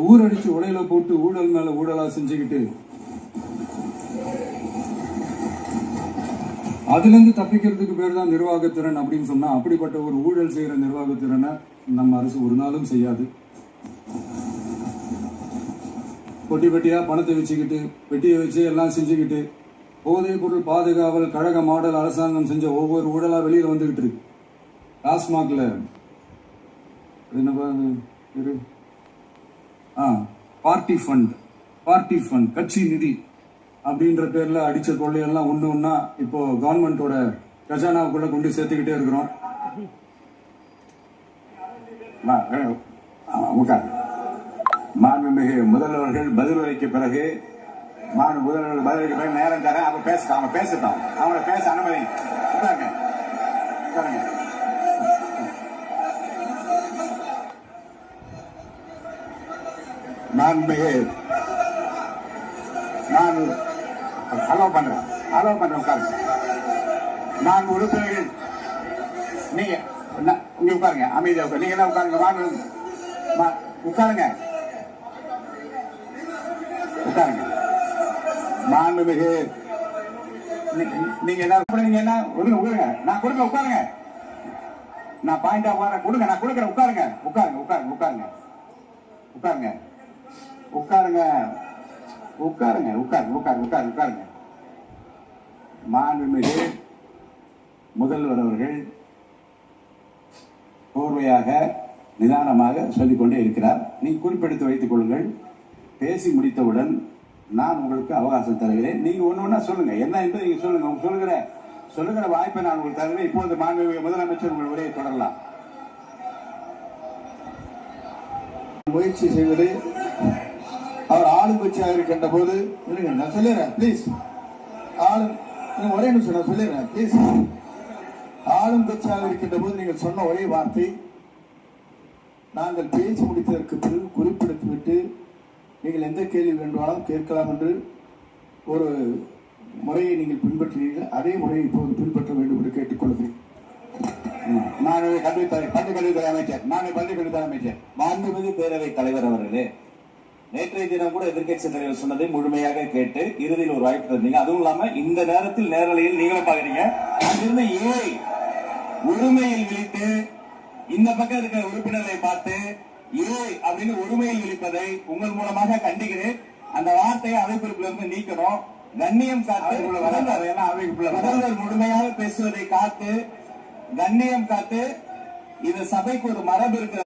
ஊரடிச்சு உடையில போட்டு ஊழல் மேல ஊழலா செஞ்சுக்கிட்டு அதுல இருந்து தப்பிக்கிறதுக்கு பேர் தான் நிர்வாகத்திறன் அப்படின்னு சொன்னா, அப்படிப்பட்ட ஒரு ஊழல் செய்யற நிர்வாகத்திறனை நம்ம அரசு ஒரு நாளும் செய்யாது. பொட்டி பெட்டியா பணத்தை வச்சுக்கிட்டு, பெட்டியை வச்சு எல்லாம் செஞ்சுக்கிட்டு, போதைப் பொருள் பாதுகாவல் கழக மாடல் அரசாங்கம் செஞ்ச ஒவ்வொரு ஊழலா வெளியில வந்துகிட்டு இருக்கு. டாஸ்மாக்ல பார்ட்டி ஃபண்ட் கட்சி நிதி அப்படின்ற பேர்ல அடிச்ச கொள்ளையெல்லாம் ஒண்ணு ஒன்னா இப்போ கவர்மெண்டோட கஜானாவுக்குள்ள கொண்டு சேர்த்துக்கிட்டே இருக்கிறோம். மாண்புமிகு முதல்வர்கள் பதிலுரைக்கு பிறகு முதல்வர்கள் பதிலுரைக்கு பிறகு நேரம் தர அவங்க பேசட்டும். அவங்கள பேச அனுமதி. மாண்புமிகு நான் அலோவ் பண்றேன் உட்காருங்க. நான் உறுப்பினர்கள் நீங்க உட்காருங்க, அமைதியா உட்காரு. நீங்க என்ன உட்காருங்க, உட்காருங்க. மாண்புமிகு நீங்க என்ன விடுங்க, நான் கொடுங்க, உட்காருங்க. நான் பாயிண்டா கொடுங்க, நான் கொடுக்குறேன். உட்காருங்க. மாண்புமிகு முதல்வர் அவர்கள் கோர்வையாக நிதானமாக சொல்லிக்கொண்டே இருக்கிறார். நீங்க குறிப்பெடுத்து வைத்துக் கொள்ளுங்கள். பேசி முடித்தவுடன் நான் உங்களுக்கு அவகாசம் தருகிறேன். நீங்க ஒண்ணு சொல்லுங்க, என்ன என்று நீங்க சொல்லுங்க. சொல்லுகிற வாய்ப்பை நான் உங்களுக்கு தருகிறேன். இப்போது மாண்புமிகு முதலமைச்சர் உங்கள் உரையை தொடரலாம். முயற்சி செய்வது அவர் ஆளும் கட்சியாக இருக்கின்ற போது நான் சொல்லிடுறேன் பிளீஸ். ஒரே நிமிஷம் நான் சொல்லிடுறேன் பிளீஸ். ஆளும் கட்சியாக இருக்கின்ற போது நீங்கள் சொன்ன ஒரே வார்த்தை, நாங்கள் பேசி முடித்ததற்கு பிறகு குறிப்பிடுத்துவிட்டு நீங்கள் எந்த கேள்வி வேண்டுமானாலும் கேட்கலாம் என்று ஒரு முறையை நீங்கள் பின்பற்றினீர்கள். அதே முறையை இப்போது பின்பற்ற வேண்டும் என்று கேட்டுக்கொள்கிறேன். பள்ளிக்கல்வித்துறை அமைச்சர் மாண்புமிகு பேரவைத் தலைவர் அவர்களே, நேற்றைய தினம் கூட எதிர்க்கட்சி தலைவர் சொன்னதை முழுமையாக கேட்டு இறுதியில் ஒரு வாய்ப்பு தந்தீங்க. அதுவும் இல்லாம இந்த நேரத்தில் நேரலையில் நீங்களும் பாக்குறீங்க. அங்கிருந்து ஏழை உரிமையில் விழித்து இந்த பக்கம் இருக்கிற உறுப்பினர்களை பார்த்து ஏழை அப்படின்னு உரிமையில் விழிப்பதை உங்கள் மூலமாக கண்டிக்கிறேன். அந்த வார்த்தையை அமைப்பிற்குள்ள இருந்து நீக்கணும். கண்ணியம் காத்து முதல்வர் முழுமையாக பேசுவதை காத்து கண்ணியம் காத்து இது சபைக்கு ஒரு மரபு இருக்கிற